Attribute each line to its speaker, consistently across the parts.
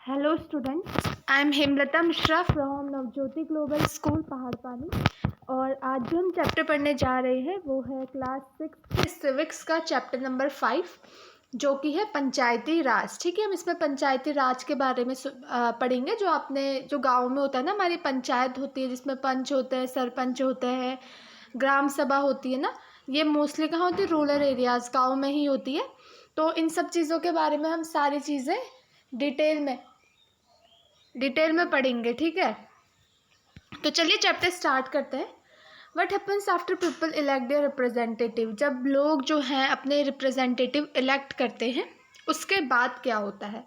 Speaker 1: Hello students, I am Hemlata Mishra from Navjyoti global school Paharpani. और आज जो हम चैप्टर पढ़ने जा रहे हैं वो है क्लास 6 सिविक्स का चैप्टर नंबर 5 जो कि है पंचायती राज। ठीक है, हम इसमें पंचायती राज के बारे में पढ़ेंगे। जो आपने जो गाँव में होता है ना, हमारी पंचायत होती है जिसमें पंच होते हैं, सरपंच होते हैं, ग्राम सभा होती है ना, ये मोस्टली कहाँ होती है? रूरल एरियाज़, गाँव में ही होती है। तो इन सब चीज़ों के बारे में हम सारी चीज़ें डिटेल में पढ़ेंगे। ठीक है, तो चलिए चैप्टर स्टार्ट करते हैं। What happens after people elect their representative. जब लोग जो हैं अपने रिप्रेजेंटेटिव इलेक्ट करते हैं उसके बाद क्या होता है,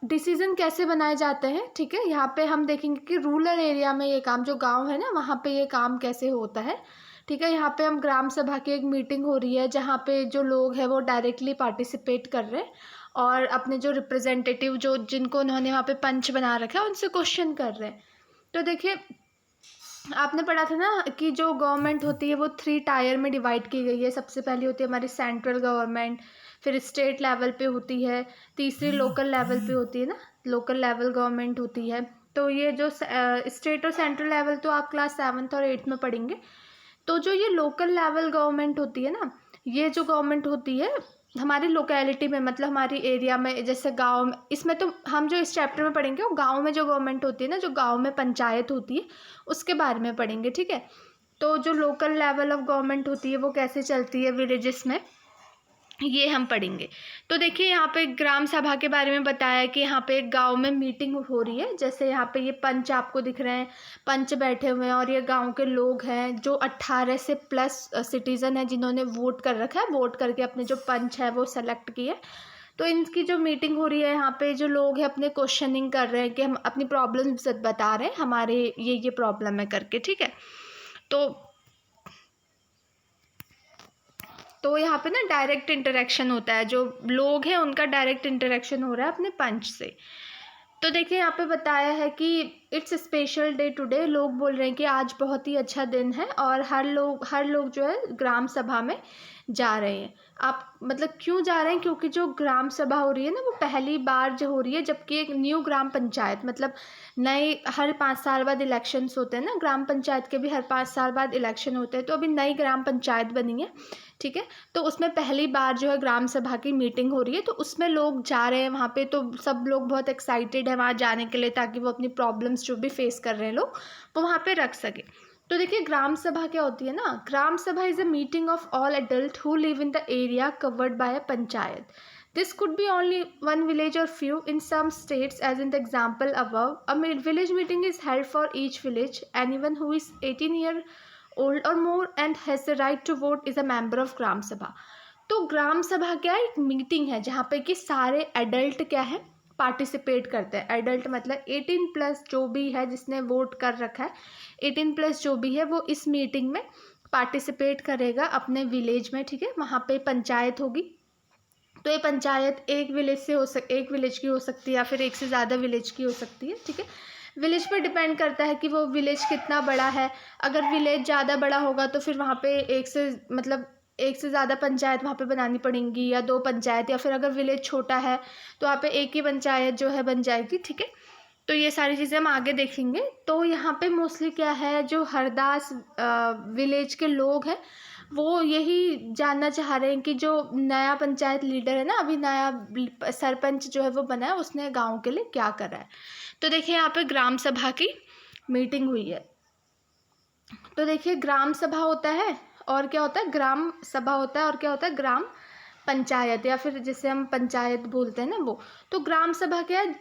Speaker 1: डिसीजन कैसे बनाए जाते हैं। ठीक है, यहाँ पे हम देखेंगे कि रूरल एरिया में ये काम, जो गांव है ना वहाँ पे ये काम कैसे होता है। ठीक है, यहाँ पे हम ग्राम सभा की एक मीटिंग हो रही है जहाँ पे जो लोग हैं वो डायरेक्टली पार्टिसिपेट कर रहे हैं और अपने जो रिप्रेजेंटेटिव जो जिनको उन्होंने वहाँ पे पंच बना रखा है उनसे क्वेश्चन कर रहे हैं। तो देखिए, आपने पढ़ा था ना कि जो गवर्नमेंट होती है वो 3 टायर में डिवाइड की गई है। सबसे पहली होती है हमारी सेंट्रल गवर्नमेंट, फिर स्टेट लेवल पे होती है, तीसरी लोकल लेवल पे होती है ना, लोकल लेवल गवर्नमेंट होती है। तो ये जो स्टेट और सेंट्रल लेवल तो आप क्लास 7th और 8th में पढ़ेंगे। तो जो ये लोकल लेवल गवर्नमेंट होती है ना, ये जो गवर्नमेंट होती है हमारी लोकेलिटी में, मतलब हमारी एरिया में, जैसे गांव में, इसमें तो हम जो इस चैप्टर में पढ़ेंगे वो गांव में जो गवर्नमेंट होती है ना, जो गांव में पंचायत होती है उसके बारे में पढ़ेंगे। ठीक है, तो जो लोकल लेवल ऑफ गवर्नमेंट होती है वो कैसे चलती है विलेजेस में, ये हम पढ़ेंगे। तो देखिए, यहाँ पे ग्राम सभा के बारे में बताया कि यहाँ पे एक गांव में मीटिंग हो रही है। जैसे यहाँ पे ये पंच आपको दिख रहे हैं, पंच बैठे हुए हैं और ये गांव के लोग हैं जो 18 से प्लस सिटीज़न है जिन्होंने वोट कर रखा है, वोट करके अपने जो पंच है वो सेलेक्ट किए। तो इनकी जो मीटिंग हो रही है, यहाँ पे जो लोग हैं अपने क्वेश्चनिंग कर रहे हैं कि हम अपनी प्रॉब्लम बता रहे हैं, हमारे ये प्रॉब्लम है करके। ठीक है, तो यहाँ पे ना डायरेक्ट इंटरेक्शन होता है, जो लोग हैं उनका डायरेक्ट इंटरेक्शन हो रहा है अपने पंच से। तो देखिए, यहाँ पे बताया है कि इट्स स्पेशल डे टुडे। लोग बोल रहे हैं कि आज बहुत ही अच्छा दिन है और हर लोग जो है ग्राम सभा में जा रहे हैं। आप मतलब क्यों जा रहे हैं? क्योंकि जो ग्राम सभा हो रही है ना वो पहली बार जो हो रही है, जबकि एक न्यू ग्राम पंचायत, मतलब नए, हर 5 साल बाद इलेक्शंस होते हैं ना, ग्राम पंचायत के भी हर 5 साल बाद इलेक्शन होते हैं। तो अभी नई ग्राम पंचायत बनी है। ठीक है, तो उसमें पहली बार जो है ग्राम सभा की मीटिंग हो रही है, तो उसमें लोग जा रहे हैं वहाँ पे। तो सब लोग बहुत एक्साइटेड है वहाँ जाने के लिए, ताकि वो अपनी प्रॉब्लम्स जो भी फेस कर रहे हैं लोग वो वहाँ पे रख सके। तो देखिए, ग्राम सभा क्या होती है ना, ग्राम सभा is a meeting of all adult who live in the area covered by a panchayat. This could be only one village or few in some states, as in the example above. A village meeting is held for each village. Anyone who is 18 year old or more and has the right to vote is a member of Gram Sabha. तो ग्राम सभा क्या है? एक meeting है जहाँ पे कि सारे एडल्ट क्या है, पार्टिसिपेट करते हैं। एडल्ट मतलब 18 प्लस जो भी है जिसने वोट कर रखा है, 18 प्लस जो भी है वो इस मीटिंग में पार्टिसिपेट करेगा अपने विलेज में। ठीक है, वहाँ पे पंचायत होगी। तो ये पंचायत एक विलेज से एक विलेज की हो सकती है या फिर एक से ज़्यादा विलेज की हो सकती है। ठीक है, विलेज पर डिपेंड करता है कि वो विलेज कितना बड़ा है। अगर विलेज ज़्यादा बड़ा होगा तो फिर वहाँ पे एक से ज़्यादा पंचायत वहाँ पे बनानी पड़ेंगी, या 2 पंचायत, या फिर अगर विलेज छोटा है तो वहाँ पे एक ही पंचायत जो है बन जाएगी। ठीक है, तो ये सारी चीज़ें हम आगे देखेंगे। तो यहाँ पे मोस्टली क्या है, जो हरदास विलेज के लोग हैं वो यही जानना चाह रहे हैं कि जो नया पंचायत लीडर है ना, अभी नया सरपंच जो है वो बना है, उसने गांव के लिए क्या करा है। तो देखिए, यहाँ पे ग्राम सभा की मीटिंग हुई है। तो देखिए, ग्राम सभा होता है और क्या होता है, ग्राम सभा होता है और क्या होता है, ग्राम पंचायत, या फिर जिसे हम पंचायत बोलते हैं ना वो। तो ग्राम सभा क्या है,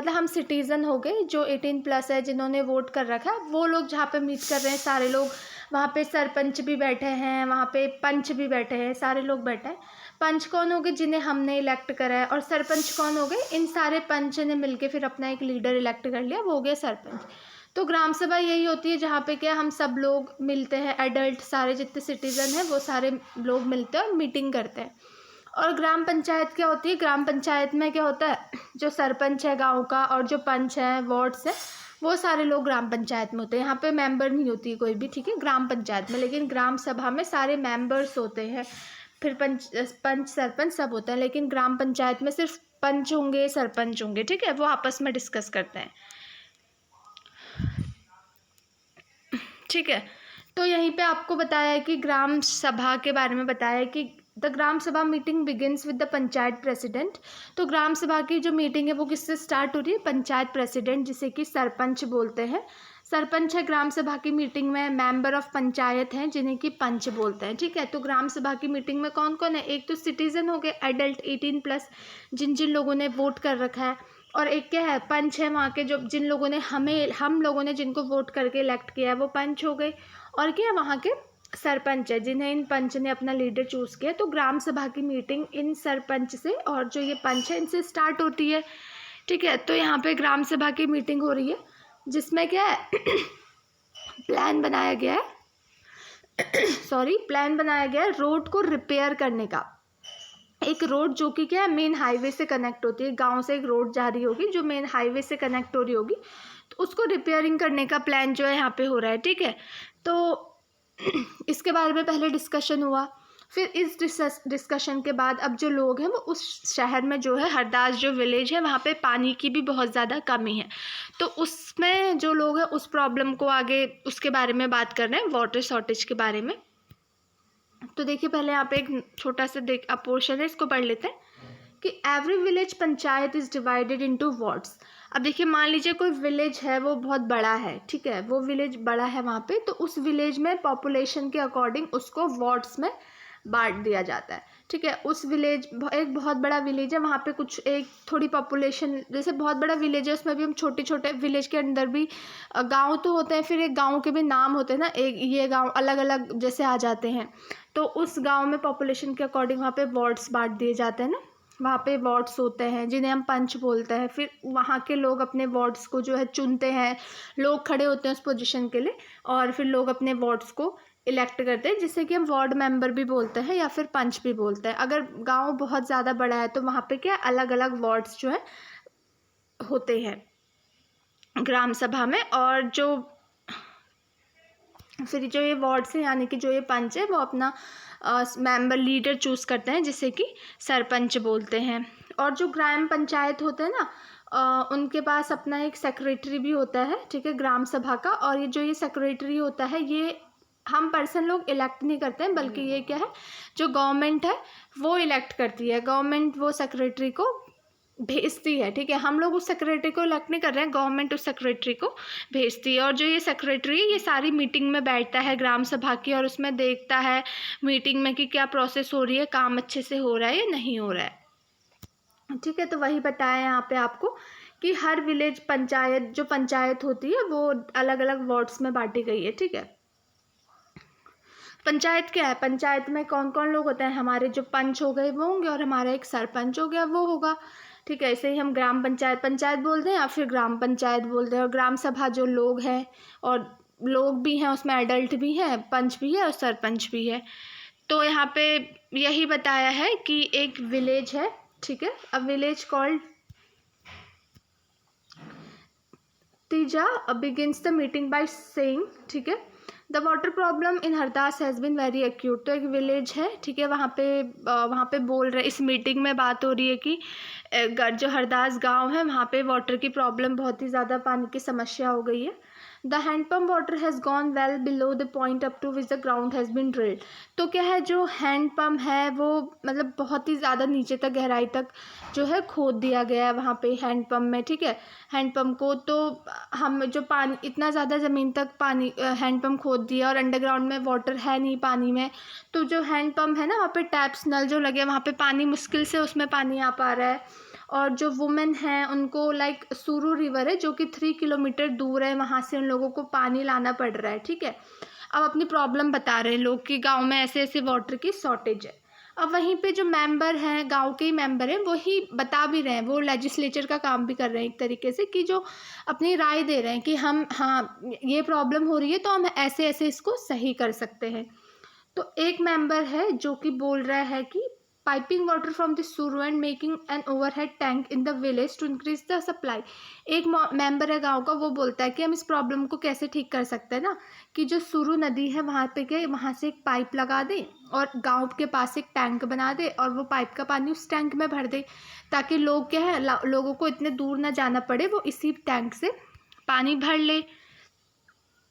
Speaker 1: हम सिटीज़न हो गए जो 18 प्लस है, जिन्होंने वोट कर रखा है, वो लोग जहाँ पे मीट कर रहे हैं सारे लोग। वहाँ पे सरपंच भी बैठे हैं, वहाँ पे पंच भी बैठे हैं, सारे लोग बैठे हैं। पंच कौन हो गए? जिन्हें हमने इलेक्ट करा है। और सरपंच कौन हो गए? इन सारे पंच ने मिलके फिर अपना एक लीडर इलेक्ट कर लिया, वो हो गया सरपंच। तो ग्राम सभा यही होती है जहाँ पे क्या हम सब लोग मिलते हैं, एडल्ट सारे जितने सिटीज़न हैं वो सारे लोग मिलते हैं और मीटिंग करते हैं। और ग्राम पंचायत क्या होती है? ग्राम पंचायत में क्या होता है, जो सरपंच है गांव का और जो पंच है, वार्ड्स है, वो सारे लोग ग्राम पंचायत में होते हैं। यहाँ पे मेंबर नहीं होती कोई भी। ठीक है, ग्राम पंचायत में। लेकिन ग्राम सभा में सारे मेंबर्स होते हैं, फिर पंच सरपंच सब होता है। लेकिन ग्राम पंचायत में सिर्फ पंच होंगे, सरपंच होंगे, ठीक है, वो आपस में डिस्कस करते हैं, ठीक है। तो यहीं पे आपको बताया है कि ग्राम सभा के बारे में बताया है कि द ग्राम सभा meeting begins with the panchayat president. तो ग्राम सभा की जो मीटिंग है वो किससे स्टार्ट हो रही है? पंचायत प्रेसिडेंट, जिसे कि सरपंच बोलते हैं। सरपंच है ग्राम सभा की मीटिंग में, मेंबर ऑफ पंचायत हैं जिन्हें कि पंच बोलते हैं, ठीक है। तो ग्राम सभा की मीटिंग में कौन कौन है? एक तो सिटीजन हो गए, एडल्ट 18+, जिन जिन लोगों ने वोट कर रखा है, और एक क्या है? पंच है, वहाँ के जो जिन लोगों ने हम लोगों ने जिनको वोट करके इलेक्ट किया है वो पंच हो गए। और क्या है? वहाँ के सरपंच है, जिन्हें इन पंच ने अपना लीडर चूज किया। तो ग्राम सभा की मीटिंग इन सरपंच से और जो ये पंच है इनसे स्टार्ट होती है, ठीक है। तो यहाँ पे ग्राम सभा की मीटिंग हो रही है जिसमें क्या है? प्लान बनाया गया है प्लान बनाया गया है रोड को रिपेयर करने का। एक रोड जो कि क्या है? मेन हाईवे से कनेक्ट होती है, गांव से एक रोड जा रही होगी जो मेन हाईवे से कनेक्ट हो रही होगी, तो उसको रिपेयरिंग करने का प्लान जो है यहाँ पे हो रहा है, ठीक है। तो इसके बारे में पहले डिस्कशन हुआ, फिर इस डिस्कशन के बाद अब जो लोग हैं वो उस शहर में जो है हरदास जो विलेज है वहाँ पे पानी की भी बहुत ज़्यादा कमी है, तो उसमें जो लोग हैं उस प्रॉब्लम को आगे उसके बारे में बात कर रहे हैं, वाटर शॉर्टेज के बारे में। तो देखिए पहले यहाँ पे एक छोटा सा पोर्शन है, इसको पढ़ लेते हैं कि every village panchayat is divided into wards. अब देखिए मान लीजिए कोई विलेज है वो बहुत बड़ा है, ठीक है, वो विलेज बड़ा है वहाँ पे, तो उस विलेज में पॉपुलेशन के अकॉर्डिंग उसको वार्ड्स में बांट दिया जाता है, ठीक है। उस विलेज एक बहुत बड़ा विलेज है, वहाँ पे कुछ एक थोड़ी पॉपुलेशन, जैसे बहुत बड़ा विलेज है उसमें भी हम छोटे छोटे विलेज के अंदर भी गांव तो होते हैं, फिर एक गांव के भी नाम होते हैं ना, एक ये गांव अलग अलग जैसे आ जाते हैं, तो उस गांव में पॉपुलेशन के अकॉर्डिंग वहाँ पे वार्ड्स बांट दिए जाते हैं ना, वहाँ पे वार्ड्स होते हैं जिन्हें हम पंच बोलते हैं। फिर वहाँ के लोग अपने वार्ड्स को जो है चुनते हैं, लोग खड़े होते हैं उस पोजीशन के लिए, और फिर लोग अपने वार्ड्स को इलेक्ट करते हैं, जिसे कि हम वार्ड मेंबर भी बोलते हैं या फिर पंच भी बोलते हैं। अगर गांव बहुत ज़्यादा बड़ा है तो वहाँ पे क्या अलग अलग वार्ड्स जो है होते हैं ग्राम सभा में, और जो फिर जो ये वार्ड्स हैं यानी कि जो ये पंच है वो अपना मेंबर लीडर चूज़ करते हैं जिसे कि सरपंच बोलते हैं। और जो ग्राम पंचायत होते हैं ना, उनके पास अपना एक सेक्रेटरी भी होता है, ठीक है, ग्राम सभा का। और ये जो ये सेक्रेटरी होता है ये हम पर्सन लोग इलेक्ट नहीं करते हैं, बल्कि ये क्या है, जो गवर्नमेंट है वो इलेक्ट करती है। गवर्नमेंट वो सेक्रेटरी को भेजती है, ठीक है, हम लोग उस सेक्रेटरी को इलेक्ट नहीं कर रहे हैं, गवर्नमेंट उस सेक्रेटरी को भेजती है। और जो ये सेक्रेटरी है ये सारी मीटिंग में बैठता है ग्राम सभा की, और उसमें देखता है मीटिंग में कि क्या प्रोसेस हो रही है, काम अच्छे से हो रहा है या नहीं हो रहा है, ठीक है। तो वही बताया यहाँ पे आपको कि हर विलेज पंचायत जो पंचायत होती है वो अलग अलग वार्ड्स में बांटी गई है, ठीक है। पंचायत क्या है? पंचायत में कौन कौन लोग होते हैं? हमारे जो पंच हो गए वो होंगे, और हमारा एक सरपंच हो गया वो होगा, ठीक है। ऐसे ही हम ग्राम पंचायत बोलते हैं या फिर ग्राम पंचायत बोलते हैं। और ग्राम सभा जो लोग हैं, और लोग भी हैं उसमें, एडल्ट भी हैं, पंच भी है और सरपंच भी है। तो यहाँ पे यही बताया है कि एक विलेज है, ठीक है, a village called Teeja begins the meeting by saying, ठीक है, the water problem in Hardas has been very acute. तो एक विलेज है, ठीक है, वहाँ पे बोल रहे, इस मीटिंग में बात हो रही है कि जो हरदास गांव है वहाँ पे वाटर की प्रॉब्लम, बहुत ही ज़्यादा पानी की समस्या हो गई है। The handpump water has gone well below the point up to which the ground has been drilled. तो क्या है, जो हैंडपम्प है वो मतलब बहुत ही ज़्यादा नीचे तक गहराई तक जो है खोद दिया गया है वहाँ पे हैंडपम्प में, ठीक है, हैंडपम्प को। तो हम जो पानी इतना ज़्यादा ज़मीन तक पानी हैंडपम्प खोद दिया, और अंडरग्राउंड में वाटर है नहीं पानी में, तो जो हैंडपम्प है ना वहाँ पे टैप्स नल जो लगे वहाँ पे पानी मुश्किल से उसमें पानी आ पा रहा है। और जो वुमेन हैं उनको लाइक सुरू रिवर है जो कि 3 किलोमीटर दूर है, वहाँ से उन लोगों को पानी लाना पड़ रहा है, ठीक है। अब अपनी प्रॉब्लम बता रहे हैं लोग कि गांव में ऐसे ऐसे वाटर की शॉर्टेज है। अब वहीं पे जो मेंबर हैं, गांव के ही मेंबर हैं, वही बता भी रहे हैं, वो लेजिस्लेचर का काम भी कर रहे हैं एक तरीके से, कि जो अपनी राय दे रहे हैं कि हम हाँ ये प्रॉब्लम हो रही है तो हम ऐसे ऐसे इसको सही कर सकते हैं। तो एक मेंबर है जो कि बोल रहा है कि piping water from the source and making an overhead tank in the village to increase the supply. एक मेंबर है गांव का, वो बोलता है कि हम इस प्रॉब्लम को कैसे ठीक कर सकते हैं ना, कि जो सुरू नदी है वहाँ पे के वहाँ से एक पाइप लगा दे और गांव के पास एक टैंक बना दे और वो पाइप का पानी उस टैंक में भर दे, ताकि लोग क्या है लोगों को इतने दूर ना जाना पड़े, वो इसी टैंक से पानी भर ले।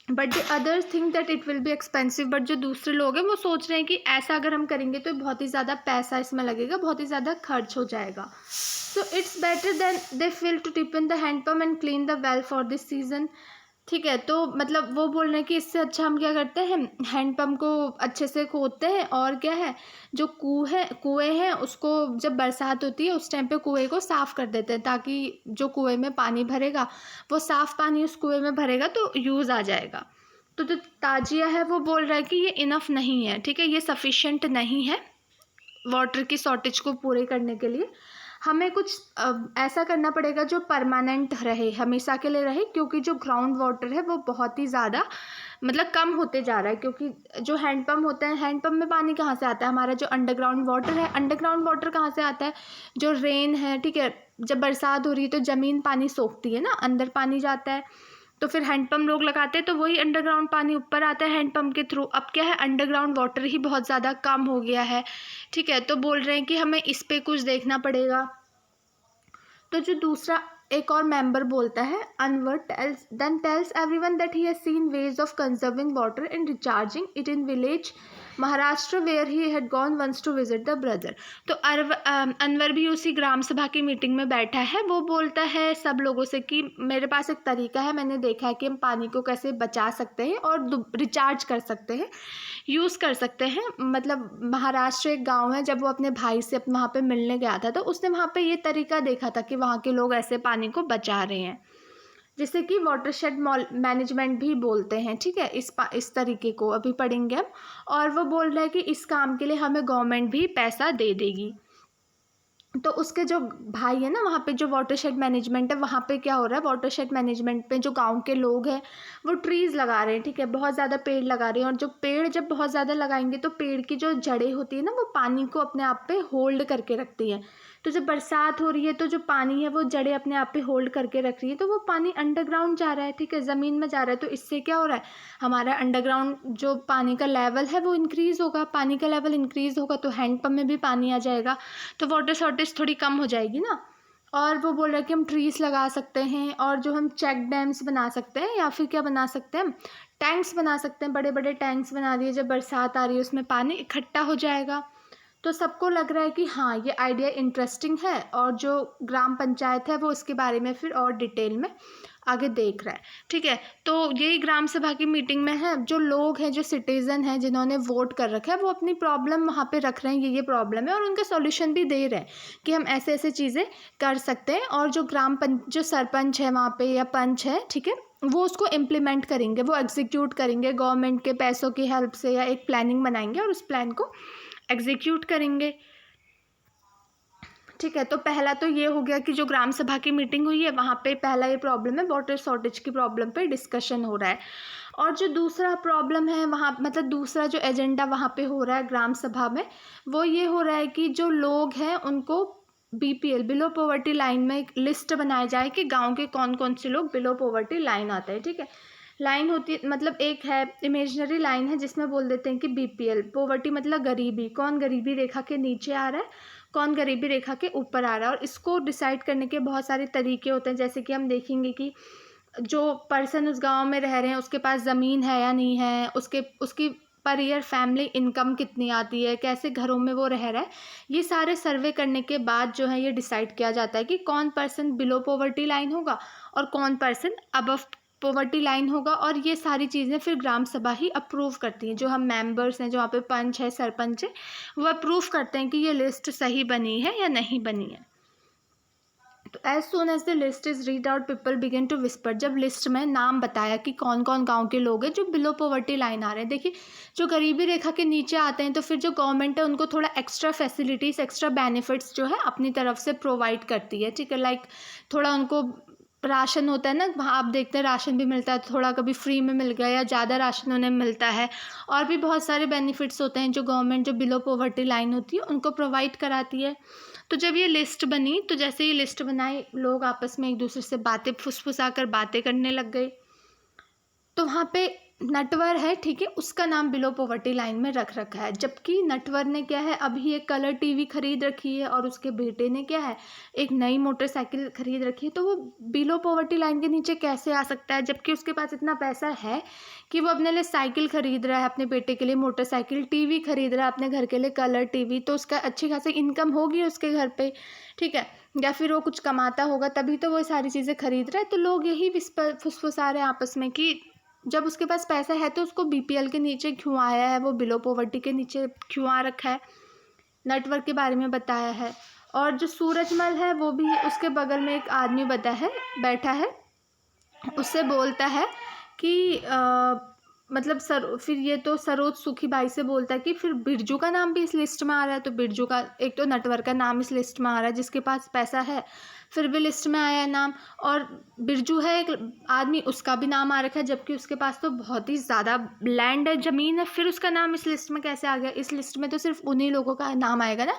Speaker 1: But the others think that it will be expensive. But जो दूसरे लोग हैं वो सोच रहे हैं कि ऐसा अगर हम करेंगे तो बहुत ही ज़्यादा पैसा इसमें लगेगा, बहुत ही ज़्यादा खर्च हो जाएगा। So it's better then they feel to tip in the handpump and clean the well for this season. ठीक है, तो मतलब वो बोल रहे हैं कि इससे अच्छा हम क्या करते हैं, हैंडपम्प को अच्छे से खोदते हैं और क्या है जो कुएँ हैं उसको जब बरसात होती है उस टाइम पे कुएँ को साफ़ कर देते हैं, ताकि जो कुएँ में पानी भरेगा वो साफ़ पानी उस कुएँ में भरेगा तो यूज़ आ जाएगा। तो जो ताजिया है वो बोल रहा है कि ये इनफ नहीं है, ठीक है, ये सफिशेंट नहीं है वाटर की शॉर्टेज को पूरे करने के लिए। हमें कुछ ऐसा करना पड़ेगा जो परमानेंट रहे, हमेशा के लिए रहे, क्योंकि जो ग्राउंड वाटर है वो बहुत ही ज़्यादा मतलब कम होते जा रहा है। क्योंकि जो हैंडपम्प होते हैं, हैंडपम्प में पानी कहाँ से आता है, हमारा जो अंडरग्राउंड वाटर है, अंडरग्राउंड वाटर कहाँ से आता है, जो रेन है, ठीक है, जब बरसात हो रही है तो ज़मीन पानी सोखती है ना, अंदर पानी जाता है, तो फिर हैंडपम्प लोग लगाते हैं तो वही अंडरग्राउंड पानी ऊपर आता है हैंडपम्प के थ्रू। अब क्या है, अंडरग्राउंड वाटर ही बहुत ज़्यादा कम हो गया है, ठीक है, तो बोल रहे हैं कि हमें इस पे कुछ देखना पड़ेगा। तो जो दूसरा एक और मेंबर बोलता है, Anwar tells everyone that he has seen ways of conserving water and recharging it in village Maharashtra where he had gone once to visit the brother. तो अनवर भी उसी ग्राम सभा की मीटिंग में बैठा है, वो बोलता है सब लोगों से कि मेरे पास एक तरीका है, मैंने देखा है कि हम पानी को कैसे बचा सकते हैं और रिचार्ज कर सकते हैं, यूज़ कर सकते हैं। मतलब महाराष्ट्र एक गांव है, जब वो अपने भाई से वहाँ पे मिलने गया था तो उसने वहाँ पे ये तरीका देखा था कि वहाँ के लोग ऐसे पानी को बचा रहे हैं, जिसे कि वाटरशेड मैनेजमेंट भी बोलते हैं, ठीक है, इस तरीके को अभी पढ़ेंगे हम। और वो बोल रहा है कि इस काम के लिए हमें गवर्नमेंट भी पैसा दे देगी। तो उसके जो भाई है ना, वहाँ पे जो वाटरशेड मैनेजमेंट है, वहाँ पे क्या हो रहा है, वाटरशेड मैनेजमेंट पे जो गांव के लोग हैं वो ट्रीज़ लगा रहे हैं, ठीक है, बहुत ज़्यादा पेड़ लगा रहे हैं। और जो पेड़ जब बहुत ज़्यादा लगाएंगे तो पेड़ की जो जड़ें होती है ना वो पानी को अपने आप पे होल्ड करके रखती हैं। तो जब बरसात हो रही है तो जो पानी है वो जड़ें अपने आप पे होल्ड करके रख रही है, तो वो पानी अंडरग्राउंड जा रहा है, ठीक है, ज़मीन में जा रहा है। तो इससे क्या हो रहा है, हमारा अंडरग्राउंड जो पानी का लेवल है वो इंक्रीज़ होगा, पानी का लेवल इंक्रीज़ होगा तो हैंडपम्प में भी पानी आ जाएगा, तो वाटर शॉर्टेज थोड़ी कम हो जाएगी ना। और वो बोल रहा है कि हम ट्रीज़ लगा सकते हैं और जो हम चेक डैम्स बना सकते हैं, या फिर क्या बना सकते हैं, हम टैंक्स बना सकते हैं, बड़े बड़े टैंक्स बना दिए, जब बरसात आ रही है उसमें पानी इकट्ठा हो जाएगा। तो सबको लग रहा है कि हाँ ये आइडिया इंटरेस्टिंग है, और जो ग्राम पंचायत है वो इसके बारे में फिर और डिटेल में आगे देख रहा है, ठीक है। तो यही ग्राम सभा की मीटिंग में है, जो लोग हैं, जो सिटीज़न हैं जिन्होंने वोट कर रखा है, वो अपनी प्रॉब्लम वहाँ पे रख रहे हैं, ये प्रॉब्लम है, और उनका सॉल्यूशन भी दे रहे हैं कि हम ऐसे ऐसे चीज़ें कर सकते हैं। और जो जो सरपंच है वहाँ पे या पंच है, ठीक है, वो उसको इम्प्लीमेंट करेंगे, वो एग्जीक्यूट करेंगे गवर्नमेंट के पैसों की हेल्प से, या एक प्लानिंग बनाएंगे और उस प्लान को एग्जीक्यूट करेंगे, ठीक है। तो पहला तो ये हो गया कि जो ग्राम सभा की मीटिंग हुई है वहाँ पे पहला ये प्रॉब्लम है, वाटर शॉर्टेज की प्रॉब्लम पे डिस्कशन हो रहा है। और जो दूसरा प्रॉब्लम है वहाँ, मतलब दूसरा जो एजेंडा वहाँ पे हो रहा है ग्राम सभा में, वो ये हो रहा है कि जो लोग हैं उनको BPL बिलो पॉवर्टी लाइन में एक लिस्ट बनाई जाए कि गांव के कौन कौन से लोग बिलो पॉवर्टी लाइन आते हैं, ठीक है। लाइन होती है, मतलब एक है इमेजनरी लाइन है जिसमें बोल देते हैं कि BPL पॉवर्टी मतलब गरीबी, कौन गरीबी रेखा के नीचे आ रहा है, कौन गरीबी रेखा के ऊपर आ रहा है। और इसको डिसाइड करने के बहुत सारे तरीके होते हैं, जैसे कि हम देखेंगे कि जो पर्सन उस गांव में रह रहे हैं उसके पास ज़मीन है या नहीं है, उसकी पर ईयर फैमिली इनकम कितनी आती है, कैसे घरों में वो रह रहा है, ये सारे सर्वे करने के बाद जो है ये डिसाइड किया जाता है कि कौन पर्सन बिलो पॉवर्टी लाइन होगा और कौन पर्सन अबव पॉवर्टी लाइन होगा। और ये सारी चीज़ें फिर ग्राम सभा ही अप्रूव करती हैं, जो हम मेंबर्स हैं, जो वहाँ पे पंच है, सरपंच है, वो अप्रूव करते हैं कि ये लिस्ट सही बनी है या नहीं बनी है। तो as soon as the list is read out people begin to whisper. जब लिस्ट में नाम बताया कि कौन कौन गांव के लोग हैं जो बिलो पॉवर्टी लाइन आ रहे हैं, देखिए जो गरीबी रेखा के नीचे आते हैं तो फिर जो गवर्नमेंट है उनको थोड़ा एक्स्ट्रा फैसिलिटीज़, एक्स्ट्रा बेनिफिट्स जो है अपनी तरफ से प्रोवाइड करती है, ठीक है, लाइक थोड़ा उनको राशन होता है ना, वहाँ आप देखते हैं राशन भी मिलता है, थोड़ा कभी फ्री में मिल गया या ज़्यादा राशन उन्हें मिलता है। और भी बहुत सारे बेनिफिट्स होते हैं जो गवर्नमेंट जो बिलो पॉवर्टी लाइन होती है उनको प्रोवाइड कराती है। तो जब ये लिस्ट बनी, तो जैसे ये लिस्ट बनाई, लोग आपस में एक दूसरे से बातें फुसफुसा कर बातें करने लग गए। तो वहाँ पे नटवर है, ठीक है, उसका नाम बिलो पॉवर्टी लाइन में रख रखा है। जबकि नटवर ने क्या है, अभी एक कलर टीवी खरीद रखी है और उसके बेटे ने क्या है, एक नई मोटरसाइकिल खरीद रखी है। तो वो बिलो पॉवर्टी लाइन के नीचे कैसे आ सकता है, जबकि उसके पास इतना पैसा है कि वो अपने लिए साइकिल खरीद रहा है, अपने बेटे के लिए मोटरसाइकिल, टीवी खरीद रहा है अपने घर के लिए कलर टीवी। तो उसका अच्छी खासी इनकम होगी उसके घर पे, ठीक है, या फिर वो कुछ कमाता होगा तभी तो वो सारी चीज़ें खरीद रहा है। तो लोग यही फुसफुसा रहे हैं आपस में कि जब उसके पास पैसा है तो उसको बीपीएल के नीचे क्यों आया है, वो बिलो पॉवर्टी के नीचे क्यों आ रखा है। नेटवर्क के बारे में बताया है। और जो सूरजमल है वो भी, उसके बगल में एक आदमी बैठा है, उससे बोलता है कि मतलब फिर ये तो सरोज सुखी बाई से बोलता है कि फिर बिरजू का नाम भी इस लिस्ट में आ रहा है। तो बिरजू का, एक तो नटवर का नाम इस लिस्ट में आ रहा है जिसके पास पैसा है, फिर भी लिस्ट में आया है नाम। और बिरजू है एक आदमी, उसका भी नाम आ रखा है, जबकि उसके पास तो बहुत ही ज़्यादा लैंड है, ज़मीन है, फिर उसका नाम इस लिस्ट में कैसे आ गया। इस लिस्ट में तो सिर्फ उन्हीं लोगों का नाम आएगा ना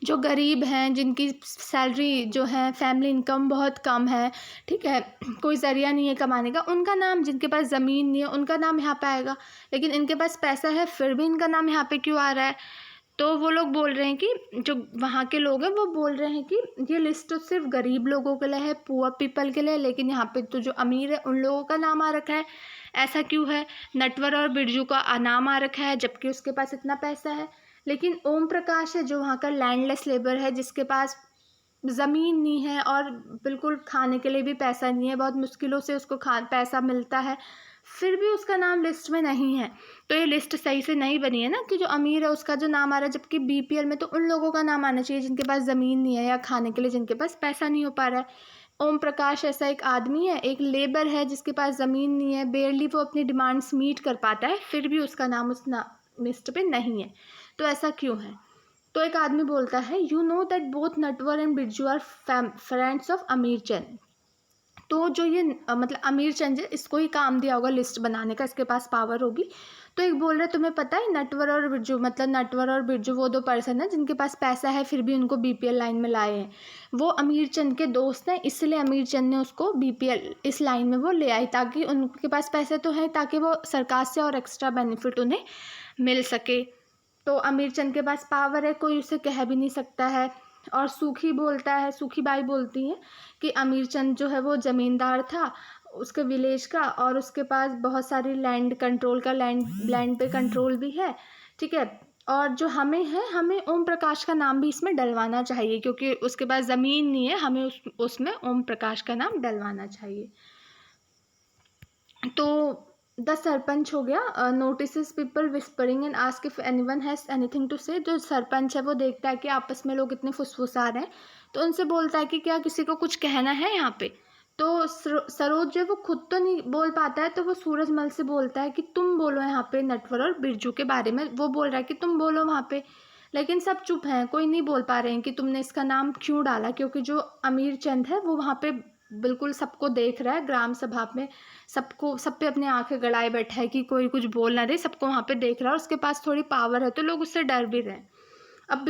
Speaker 1: जो गरीब हैं, जिनकी सैलरी जो है, फैमिली इनकम बहुत कम है, ठीक है, कोई ज़रिया नहीं है कमाने का, उनका नाम, जिनके पास ज़मीन नहीं है उनका नाम यहाँ पे आएगा। लेकिन इनके पास पैसा है फिर भी इनका नाम यहाँ पे क्यों आ रहा है। तो वो लोग बोल रहे हैं कि, जो वहाँ के लोग हैं वो बोल रहे हैं कि ये लिस्ट तो सिर्फ गरीब लोगों के लिए है, पुअर पीपल के लिए, लेकिन यहाँ पे तो जो अमीर है उन लोगों का नाम आ रखा है। ऐसा क्यों है, नटवर और बिरजू का नाम आ रखा है जबकि उसके पास इतना पैसा है। लेकिन ओम प्रकाश है जो वहाँ का लैंडलेस लेबर है, जिसके पास ज़मीन नहीं है और बिल्कुल खाने के लिए भी पैसा नहीं है, बहुत मुश्किलों से उसको पैसा मिलता है, फिर भी उसका नाम लिस्ट में नहीं है। तो ये लिस्ट सही से नहीं बनी है ना, कि जो अमीर है उसका जो नाम आ रहा है, जबकि बीपीएल में तो उन लोगों का नाम आना चाहिए जिनके पास ज़मीन नहीं है या खाने के लिए जिनके पास पैसा नहीं हो पा रहा है। ओम प्रकाश ऐसा एक आदमी है, एक लेबर है जिसके पास ज़मीन नहीं है, बेयरली वो अपनी डिमांड्स मीट कर पाता है, फिर भी उसका नाम उस लिस्ट पे नहीं है। तो ऐसा क्यों है। तो एक आदमी बोलता है, you know that both Natwar and Birju are friends of Amir Chand. तो जो ये मतलब अमीर चंद है, इसको ही काम दिया होगा लिस्ट बनाने का, इसके पास पावर होगी। तो एक बोल रहा है, तुम्हें पता है नटवर और बिरजू, मतलब नटवर और बिरजू वो दो पर्सन है जिनके पास पैसा है फिर भी उनको बीपीएल लाइन में लाए हैं। वो अमीर चंद के दोस्त हैं, इसलिए अमीर चंद ने उसको बीपीएल इस लाइन में वो ले आई, ताकि उनके पास पैसे तो है, ताकि वो सरकार से और एक्स्ट्रा बेनिफिट उन्हें मिल सके। तो अमीर चंद के पास पावर है, कोई उसे कह भी नहीं सकता है। और सूखी बाई बोलती हैं कि अमीर चंद जो है वो ज़मींदार था उसके विलेज का, और उसके पास बहुत सारी लैंड पे कंट्रोल भी है, ठीक है। और जो हमें ओम प्रकाश का नाम भी इसमें डलवाना चाहिए, क्योंकि उसके पास ज़मीन नहीं है, हमें उसमें ओम प्रकाश का नाम डलवाना चाहिए। तो द सरपंच हो गया, notice people whispering and ask if anyone has anything to say. जो सरपंच है वो देखता है कि आपस में लोग इतने फुसफुसा रहे हैं, तो उनसे बोलता है कि क्या किसी को कुछ कहना है यहाँ पे। तो सरोज जो है वो खुद तो नहीं बोल पाता है, तो वो सूरजमल से बोलता है कि तुम बोलो यहाँ पे नटवर और बिरजू के बारे में। वो बोल रहा है कि तुम बोलो वहाँ पे, लेकिन सब चुप हैं, कोई नहीं बोल पा रहे हैं कि तुमने इसका नाम क्यों डाला, क्योंकि जो अमीर चंद है वो वहाँ पे बिल्कुल सबको देख रहा है, ग्राम सभा में सब पे अपने आंखें गड़ाए बैठा है कि कोई कुछ बोल ना दे, सबको वहाँ पे देख रहा है, और उसके पास थोड़ी पावर है तो लोग उससे डर भी रहे हैं। अब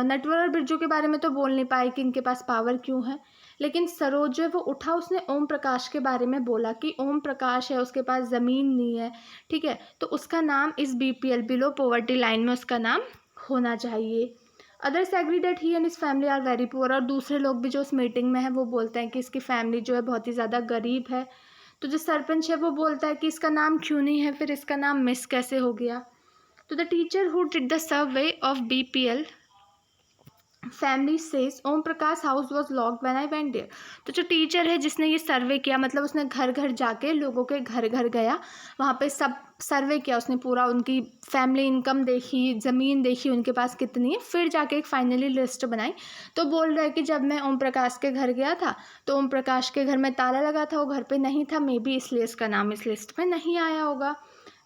Speaker 1: नटवर और बिरजू के बारे में तो बोल नहीं पाए कि इनके पास पावर क्यों है, लेकिन सरोज जो है वो उठा, उसने ओम प्रकाश के बारे में बोला कि ओम प्रकाश है, उसके पास ज़मीन नहीं है, ठीक है, तो उसका नाम इस बीपीएल बिलो पॉवर्टी लाइन में उसका नाम होना चाहिए। Others agree that he and his family are very poor. और दूसरे लोग भी जो उस मीटिंग में है वो बोलते हैं कि इसकी फैमिली जो है बहुत ही ज़्यादा गरीब है। तो जो सरपंच है वो बोलता है कि इसका नाम क्यों नहीं है, फिर इसका नाम मिस कैसे हो गया। तो the teacher who did the survey of BPL family says Om Prakash house was locked when I went there. तो जो टीचर है जिसने ये सर्वे किया, मतलब उसने घर घर जाके लोगों के घर घर गया, वहाँ पे सब सर्वे किया उसने, पूरा उनकी फैमिली इनकम देखी, ज़मीन देखी उनके पास कितनी है, फिर जाके एक फाइनली लिस्ट बनाई। तो बोल रहा है कि जब मैं ओम प्रकाश के घर गया था तो ओम प्रकाश के घर में ताला लगा था, वो घर पे नहीं था, मे बी इसलिए इसका नाम इस लिस्ट में नहीं आया होगा,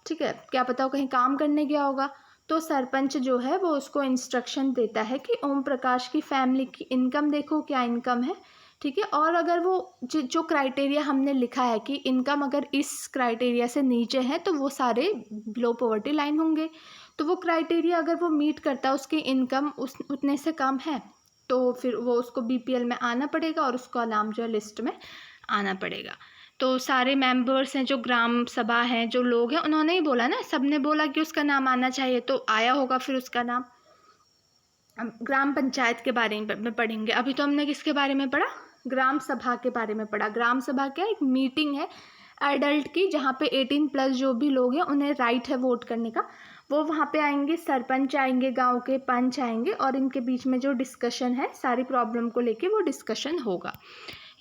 Speaker 1: ठीक है, क्या पता वो कहीं काम करने गया होगा। तो सरपंच जो है वो उसको इंस्ट्रक्शन देता है कि ओम प्रकाश की फैमिली की इनकम देखो क्या इनकम है, ठीक है। और अगर वो जो क्राइटेरिया हमने लिखा है कि इनकम अगर इस क्राइटेरिया से नीचे है तो वो सारे बिलो पॉवर्टी लाइन होंगे। तो वो क्राइटेरिया अगर वो मीट करता है, उसकी इनकम उतने से कम है, तो फिर वो उसको बीपीएल में आना पड़ेगा और उसका नाम जो है लिस्ट में आना पड़ेगा। तो सारे मेंबर्स हैं, जो ग्राम सभा हैं, जो लोग हैं, उन्होंने ही बोला ना, सबने बोला कि उसका नाम आना चाहिए, तो आया होगा फिर उसका नाम। ग्राम पंचायत के बारे में पढ़ेंगे। अभी तो हमने किसके बारे में पढ़ा? ग्राम सभा के बारे में पढ़ा। ग्राम सभा क्या? एक मीटिंग है एडल्ट की, जहाँ पे 18+ जो भी लोग हैं उन्हें राइट है वोट करने का। वो वहाँ पे आएंगे, सरपंच आएंगे, गांव के पंच आएंगे, और इनके बीच में जो डिस्कशन है सारी प्रॉब्लम को लेके वो डिस्कशन होगा।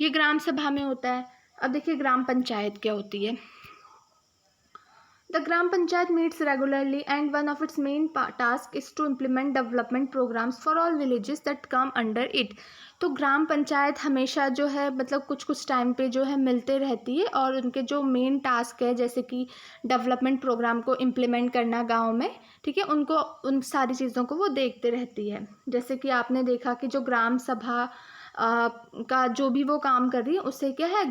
Speaker 1: ये ग्राम सभा में होता है। अब देखिए ग्राम पंचायत क्या होती है। The Gram Panchayat meets regularly and one of its main tasks is to implement development programs for all villages that come under it. तो ग्राम पंचायत हमेशा जो है मतलब कुछ कुछ टाइम पे जो है मिलते रहती है, और उनके जो मेन टास्क है जैसे कि डेवलपमेंट प्रोग्राम को इम्प्लीमेंट करना गांव में, ठीक है, उनको उन सारी चीज़ों को वो देखते रहती है। जैसे कि आपने देखा कि जो ग्राम सभा का जो भी वो काम कर रही है उसे क्या है,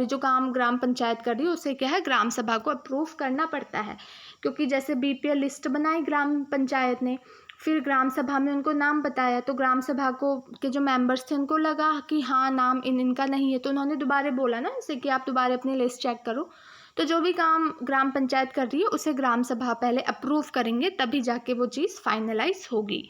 Speaker 1: जो काम ग्राम पंचायत कर रही है उसे क्या है, ग्राम सभा को अप्रूव करना पड़ता है। क्योंकि जैसे बीपीएल लिस्ट बनाई ग्राम पंचायत ने, फिर ग्राम सभा में उनको नाम बताया, तो ग्राम सभा को के जो मेंबर्स थे उनको लगा कि हाँ नाम इनका नहीं है, तो उन्होंने दोबारा बोला ना जैसे कि आप दोबारा अपनी लिस्ट चेक करो। तो जो भी काम ग्राम पंचायत कर रही है उसे ग्राम सभा पहले अप्रूव करेंगे, तभी जाके वो चीज़ फाइनलाइज होगी।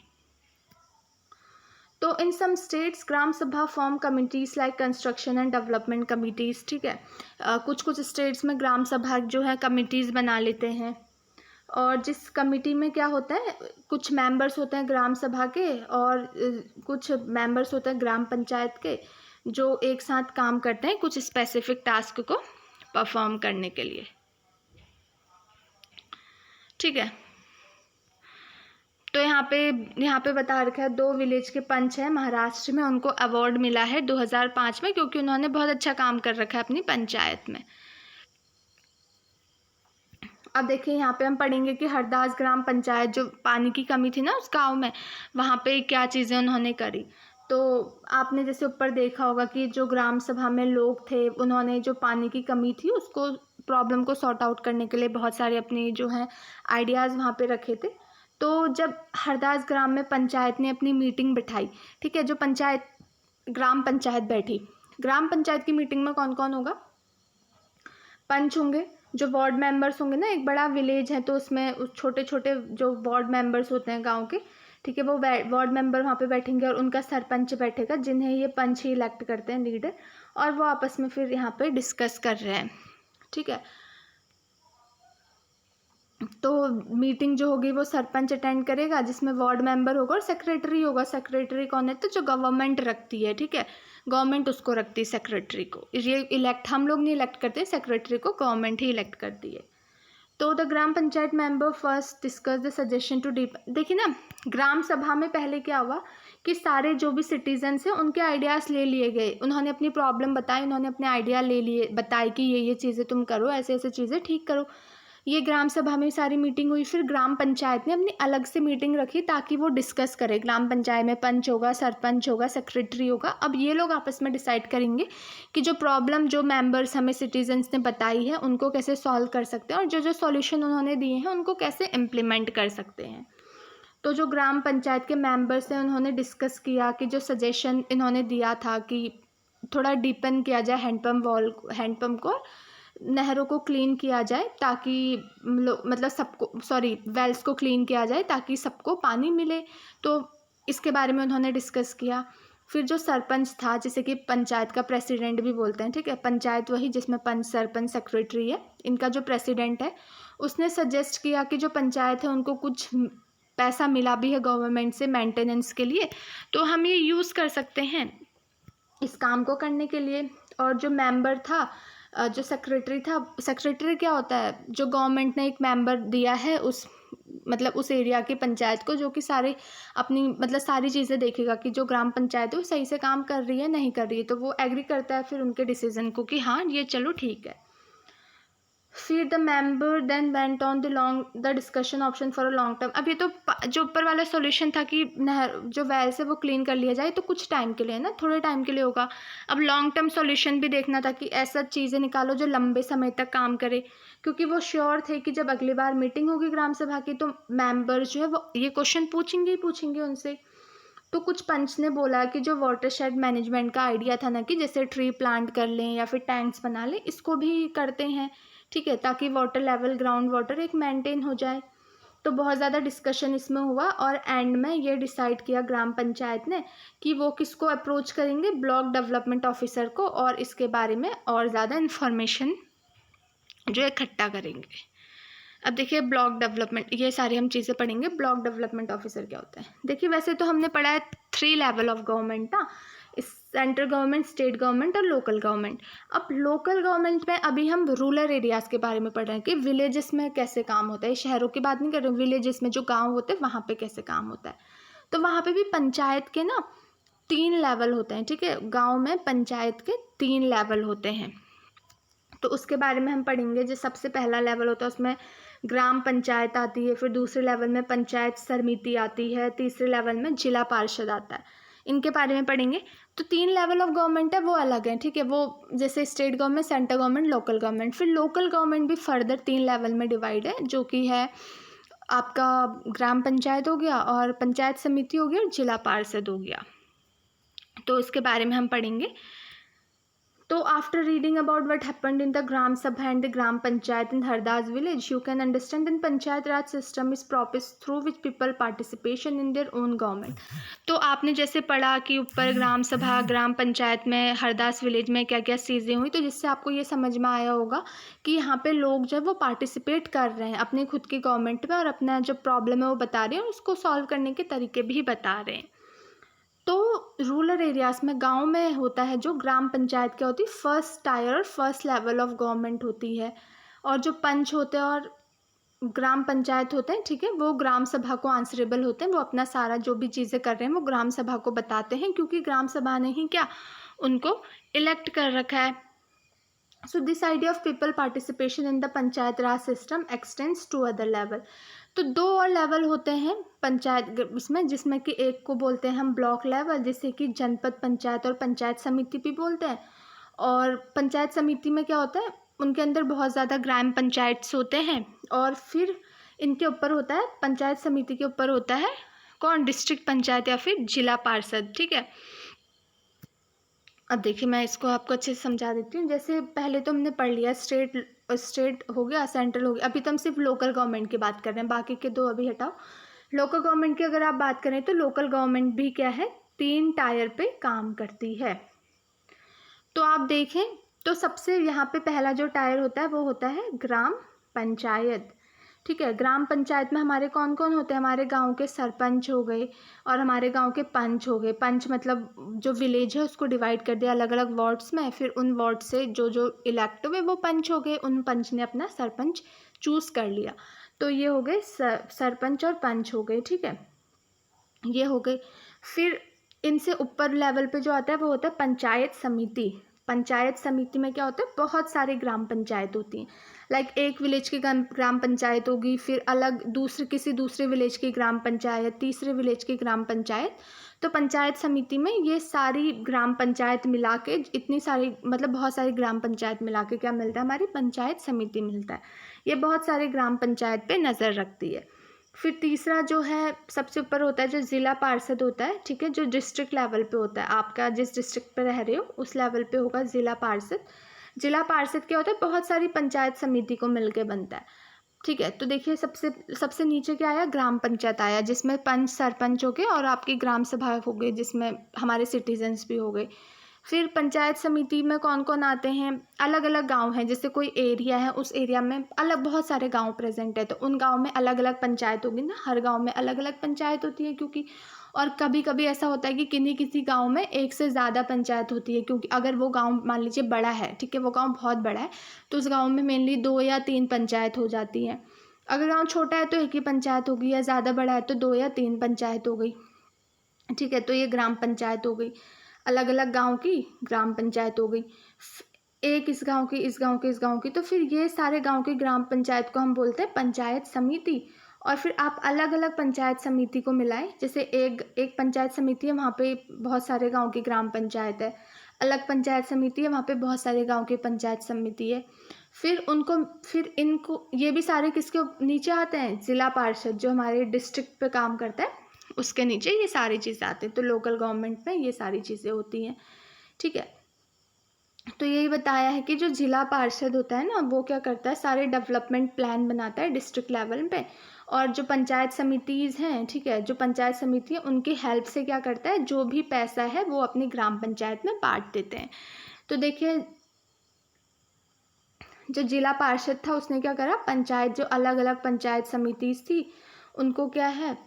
Speaker 1: तो इन सम स्टेट्स ग्राम सभा form committees like construction and development committees, ठीक है। कुछ कुछ स्टेट्स में ग्राम सभा जो है कमिटीज़ बना लेते हैं, और जिस कमिटी में क्या होता है, कुछ मेंबर्स होते हैं ग्राम सभा के और कुछ मेंबर्स होते हैं ग्राम पंचायत के, जो एक साथ काम करते हैं कुछ स्पेसिफिक टास्क को परफॉर्म करने के लिए, ठीक है। तो यहाँ पे बता रखा है 2 विलेज के पंच हैं महाराष्ट्र में, उनको अवार्ड मिला है 2005 में, क्योंकि उन्होंने बहुत अच्छा काम कर रखा है अपनी पंचायत में। अब देखिए यहाँ पे हम पढ़ेंगे कि हरदास ग्राम पंचायत, जो पानी की कमी थी ना उस गाँव में, वहाँ पे क्या चीज़ें उन्होंने करी। तो आपने जैसे ऊपर देखा होगा कि जो ग्राम सभा में लोग थे उन्होंने जो पानी की कमी थी उसको प्रॉब्लम को सॉर्ट आउट करने के लिए बहुत सारे अपने जो हैं आइडियाज़ वहाँ पे रखे थे। तो जब हरदास ग्राम में पंचायत ने अपनी मीटिंग बिठाई, ठीक है, जो ग्राम पंचायत बैठी, ग्राम पंचायत की मीटिंग में कौन कौन होगा? पंच होंगे, जो वार्ड मेंबर्स होंगे ना, एक बड़ा विलेज है तो उसमें उस छोटे छोटे जो वार्ड मेंबर्स होते हैं गांव के, ठीक है, वो वार्ड मेंबर वहाँ पे बैठेंगे, और उनका सरपंच बैठेगा जिन्हें ये पंच ही इलेक्ट करते हैं, लीडर, और वो आपस में फिर यहाँ पे डिस्कस कर रहे हैं, ठीक है। तो मीटिंग जो होगी वो सरपंच अटेंड करेगा, जिसमें वार्ड मेंबर होगा और सेक्रेटरी होगा। सेक्रेटरी कौन है? तो जो गवर्नमेंट रखती है, ठीक है, गवर्नमेंट उसको रखती है सेक्रेटरी को। ये इलेक्ट हम लोग नहीं इलेक्ट करते, सेक्रेटरी को गवर्नमेंट ही इलेक्ट करती है। तो the gram panchayat member first discuss the suggestion to deep. देखिए ना, ग्राम सभा में पहले क्या हुआ कि सारे जो भी सिटीजन्स हैं उनके आइडियाज़ ले लिए गए, उन्होंने अपनी प्रॉब्लम बताई, उन्होंने अपने आइडिया ले लिए, बताए कि ये चीज़ें तुम करो, ऐसे ऐसे चीज़ें ठीक करो। ये ग्राम सभा में सारी मीटिंग हुई। फिर ग्राम पंचायत ने अपनी अलग से मीटिंग रखी ताकि वो डिस्कस करे। ग्राम पंचायत में पंच होगा, सरपंच होगा, सेक्रेटरी होगा। अब ये लोग आपस में डिसाइड करेंगे कि जो प्रॉब्लम जो मेंबर्स हमें सिटीजन्स ने बताई है उनको कैसे सॉल्व कर सकते हैं, और जो जो सॉल्यूशन उन्होंने दिए हैं उनको कैसे इम्प्लीमेंट कर सकते हैं। तो जो ग्राम पंचायत के मेंबर्स हैं उन्होंने डिस्कस किया कि जो सजेशन इन्होंने दिया था कि थोड़ा डीपन किया जाए हैंडपम्प को, नहरों को क्लीन किया जाए ताकि मतलब सबको वेल्स को क्लीन किया जाए ताकि सबको पानी मिले। तो इसके बारे में उन्होंने डिस्कस किया। फिर जो सरपंच था, जिसे कि पंचायत का प्रेसिडेंट भी बोलते हैं, ठीक है, पंचायत वही जिसमें पंच, सरपंच, सेक्रेटरी है, इनका जो प्रेसिडेंट है, उसने सजेस्ट किया कि जो पंचायत है उनको कुछ पैसा मिला भी है गवर्नमेंट से मेंटेनेंस के लिए, तो हम ये यूज़ कर सकते हैं इस काम को करने के लिए। और जो मेंबर था, जो सेक्रेटरी था, सेक्रेटरी क्या होता है? जो गवर्नमेंट ने एक मेंबर दिया है उस एरिया की पंचायत को, जो कि सारे अपनी सारी चीज़ें देखेगा कि जो ग्राम पंचायत है वो सही से काम कर रही है नहीं कर रही है, तो वो एग्री करता है फिर उनके डिसीजन को कि हाँ ये चलो ठीक है। फिर the member then went on the discussion option for a long term. अब ये तो जो ऊपर वाला सॉल्यूशन था कि नहर जो वेल से वो क्लीन कर लिया जाए, तो कुछ टाइम के लिए ना, थोड़े टाइम के लिए होगा। अब लॉन्ग टर्म सॉल्यूशन भी देखना था कि ऐसा चीज़ें निकालो जो लंबे समय तक काम करे, क्योंकि वो श्योर थे कि जब अगली बार मीटिंग होगी ग्राम सभा की तो मेंबर जो है वो ये क्वेश्चन पूछेंगे ही पूछेंगे उनसे। तो कुछ पंच ने बोला कि जो वाटरशेड मैनेजमेंट का आइडिया था ना, कि जैसे ट्री प्लांट कर लें या फिर टैंक्स बना लें, इसको भी करते हैं, ठीक है, ताकि वाटर लेवल ग्राउंड वाटर एक मेंटेन हो जाए। तो बहुत ज़्यादा डिस्कशन इसमें हुआ और एंड में ये डिसाइड किया ग्राम पंचायत ने कि वो किसको अप्रोच करेंगे, ब्लॉक डेवलपमेंट ऑफिसर को, और इसके बारे में और ज़्यादा इन्फॉर्मेशन जो इकट्ठा करेंगे। अब देखिए ब्लॉक डेवलपमेंट, ये सारी हम चीज़ें पढ़ेंगे। ब्लॉक डेवलपमेंट ऑफिसर क्या होता है? देखिए वैसे तो हमने पढ़ा है 3 लेवल ऑफ गवर्नमेंट ना, सेंट्रल गवर्नमेंट, स्टेट गवर्नमेंट और लोकल गवर्नमेंट। अब लोकल गवर्नमेंट में अभी हम रूरल एरियाज़ के बारे में पढ़ रहे हैं कि विलेजेस में कैसे काम होता है। शहरों की बात नहीं कर रहे हूँ, विलेजेस में जो गाँव होते हैं वहाँ पर कैसे काम होता है। तो वहाँ पर भी पंचायत के ना 3 लेवल होते हैं, ठीक है। गाँव में पंचायत के 3 लेवल होते हैं, तो उसके बारे में हम पढ़ेंगे। जो सबसे पहला लेवल होता है उसमें ग्राम पंचायत आती है, फिर दूसरे लेवल में पंचायत समिति आती है, तीसरे लेवल में जिला पार्षद आता है। इनके बारे में पढ़ेंगे। तो 3 लेवल ऑफ गवर्नमेंट है वो अलग है, ठीक है। वो जैसे state government, central government, local government. फिर लोकल गवर्नमेंट भी फर्दर 3 लेवल में डिवाइड है, जो कि है आपका ग्राम पंचायत हो गया, और पंचायत समिति हो गया, और जिला पार्षद हो गया। तो इसके बारे में हम पढ़ेंगे। तो after reading about what happened in the Gram Sabha and the Gram Panchayat in Hardas village, you can understand that Panchayat Raj system is process through which people participation in their own government। तो आपने जैसे पढ़ा कि ऊपर ग्राम सभा, ग्राम पंचायत में, Hardas village में क्या क्या चीज़ें हुई, तो जिससे आपको ये समझ में आया होगा कि यहाँ पे लोग जो है वो पार्टिसिपेट कर रहे हैं अपनी खुद की गवर्नमेंट में, और अपना जो प्रॉब्लम है वो बता रहे हैं और उसको सॉल्व करने के तरीके भी बता रहे हैं। तो रूरल एरियाज़ में, गांव में होता है जो ग्राम पंचायत क्या होती है, first tier, first level of government होती है। और जो पंच होते हैं और ग्राम पंचायत होते हैं, ठीक है, वो ग्राम सभा को आंसरेबल होते हैं। वो अपना सारा जो भी चीज़ें कर रहे हैं वो ग्राम सभा को बताते हैं, क्योंकि ग्राम सभा ने ही क्या उनको इलेक्ट कर रखा है। So this idea of people participation in the panchayat raj system extends to other level. तो 2 और लेवल होते हैं पंचायत इसमें, जिसमें कि एक को बोलते हैं हम ब्लॉक लेवल, जिसे कि जनपद पंचायत और पंचायत समिति भी बोलते हैं। और पंचायत समिति में क्या होता है, उनके अंदर बहुत ज़्यादा ग्राम पंचायत्स होते हैं, और फिर इनके ऊपर होता है, पंचायत समिति के ऊपर होता है कौन, डिस्ट्रिक्ट पंचायत या फिर जिला पार्षद, ठीक है। अब देखिए मैं इसको आपको अच्छे से समझा देती हूँ। जैसे पहले तो हमने पढ़ लिया स्टेट हो गया, सेंट्रल हो गया, अभी तो हम सिर्फ लोकल गवर्नमेंट की बात कर रहे हैं, बाकी के 2 अभी हटाओ। लोकल गवर्नमेंट की अगर आप बात करें तो लोकल गवर्नमेंट भी क्या है, 3 टायर पे काम करती है। तो आप देखें तो सबसे यहाँ पे पहला जो टायर होता है वो होता है ग्राम पंचायत, ठीक है। ग्राम पंचायत में हमारे कौन कौन होते हैं, हमारे गांव के सरपंच हो गए, और हमारे गांव के पंच हो गए। पंच मतलब जो विलेज है उसको डिवाइड कर दिया अलग अलग वार्ड्स में, फिर उन वार्ड से जो जो इलेक्ट हुए वो पंच हो गए, उन पंच ने अपना सरपंच चूज़ कर लिया। तो ये हो गए सरपंच और पंच हो गए, ठीक है, ये हो गए। फिर इनसे ऊपर लेवल पे जो आता है वो होता है पंचायत समिति। पंचायत समिति में क्या होता है, बहुत सारी ग्राम पंचायत होती हैं। लाइक एक विलेज की ग्राम पंचायत होगी, फिर अलग किसी दूसरे विलेज की ग्राम पंचायत, तीसरे विलेज की ग्राम पंचायत। तो पंचायत समिति में ये सारी ग्राम पंचायत मिला के, इतनी सारी मतलब बहुत सारी ग्राम पंचायत मिला के क्या मिलता है, हमारी पंचायत समिति मिलता है। ये बहुत सारे ग्राम पंचायत पे नज़र रखती है। फिर तीसरा जो है सबसे ऊपर होता है जो ज़िला पार्षद होता है, ठीक है, जो डिस्ट्रिक्ट लेवल पे होता है। आपका जिस डिस्ट्रिक्ट पे रह रहे हो उस लेवल पे होगा ज़िला पार्षद। जिला पार्षद क्या होता है, बहुत सारी पंचायत समिति को मिलके बनता है, ठीक है। तो देखिए सबसे नीचे क्या आया, ग्राम पंचायत आया, जिसमें पंच सरपंच हो गए और आपकी ग्राम सभा हो गई, जिसमें हमारे सिटीजन्स भी हो गए। फिर पंचायत समिति में कौन कौन आते हैं, अलग अलग गांव हैं, जैसे कोई एरिया है, उस एरिया में अलग बहुत सारे गांव प्रेजेंट है, तो उन गांव में अलग अलग पंचायत होगी ना, हर गांव में अलग अलग पंचायत होती है क्योंकि। और कभी कभी ऐसा होता है कि किसी गांव में एक से ज़्यादा पंचायत होती है, क्योंकि अगर वो गांव मान लीजिए बड़ा है, ठीक है, वो गांव बहुत बड़ा है, तो उस गांव में मेनली 2 या 3 पंचायत हो जाती हैं। अगर गांव छोटा है तो एक ही पंचायत होगी, या ज़्यादा बड़ा है तो 2 या 3 पंचायत हो गई, ठीक है। तो ये ग्राम पंचायत हो गई, अलग अलग गांव की ग्राम पंचायत हो गई। एक इस गांव की, इस गांव की, इस गांव की, तो फिर ये सारे गांव की ग्राम पंचायत को हम बोलते हैं पंचायत समिति। और फिर आप अलग अलग पंचायत समिति को मिलाएं, जैसे एक एक पंचायत समिति है, वहाँ पे बहुत सारे गांव की ग्राम पंचायत है, अलग पंचायत समिति है, वहाँ पे बहुत सारे गांव की पंचायत समिति है। फिर इनको, ये भी सारे किसके नीचे आते हैं, जिला पार्षद जो हमारे डिस्ट्रिक्ट पे काम करता है, उसके नीचे ये सारी चीज़ें आती हैं। तो लोकल गवर्नमेंट में ये सारी चीज़ें होती हैं, ठीक है। तो यही बताया है कि जो जिला पार्षद होता है ना, वो क्या करता है, सारे डेवलपमेंट प्लान बनाता है डिस्ट्रिक्ट लेवल पे। और जो पंचायत समितिज़ हैं, ठीक है, जो पंचायत समिति है उनकी हेल्प से क्या करता है, जो भी पैसा है वो अपनी ग्राम पंचायत में बांट देते हैं। तो देखिए, जो जिला पार्षद था उसने क्या करा, पंचायत, जो अलग अलग पंचायत समितिज़ थी उनको क्या है,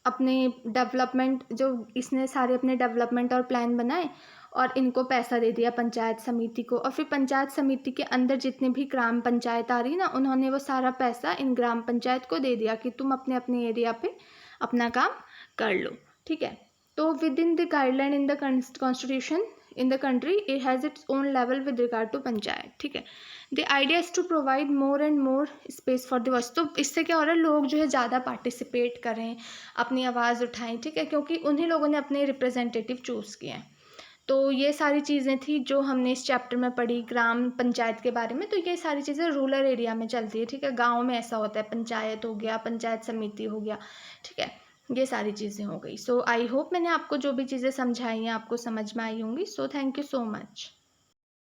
Speaker 1: अपने डेवलपमेंट, जो इसने सारे अपने डेवलपमेंट और प्लान बनाए और इनको पैसा दे दिया पंचायत समिति को। और फिर पंचायत समिति के अंदर जितने भी ग्राम पंचायत आ रही ना, उन्होंने वो सारा पैसा इन ग्राम पंचायत को दे दिया कि तुम अपने अपने एरिया पे अपना काम कर लो, ठीक है। तो within the guideline in the constitution in the country, it has its own level with regard to panchayat, ठीक है। The idea is to provide more and more space for the voice. तो इससे क्या हो रहा है, लोग जो है ज़्यादा पार्टिसिपेट करें, अपनी आवाज़ उठाएं, ठीक है, क्योंकि उन्हीं लोगों ने अपने रिप्रेजेंटेटिव चूज़ किए हैं। तो ये सारी चीज़ें थी जो हमने इस चैप्टर में पढ़ी ग्राम पंचायत के बारे में। तो ये सारी चीज़ें रूरल एरिया में चलती है, ठीक है, गाँव में ऐसा होता है, पंचायत हो गया, पंचायत समिति हो गया, ठीक है, ये सारी चीज़ें हो गई। सो आई होप मैंने आपको जो भी चीज़ें समझाई हैं आपको समझ में आई होंगी। So thank you so much.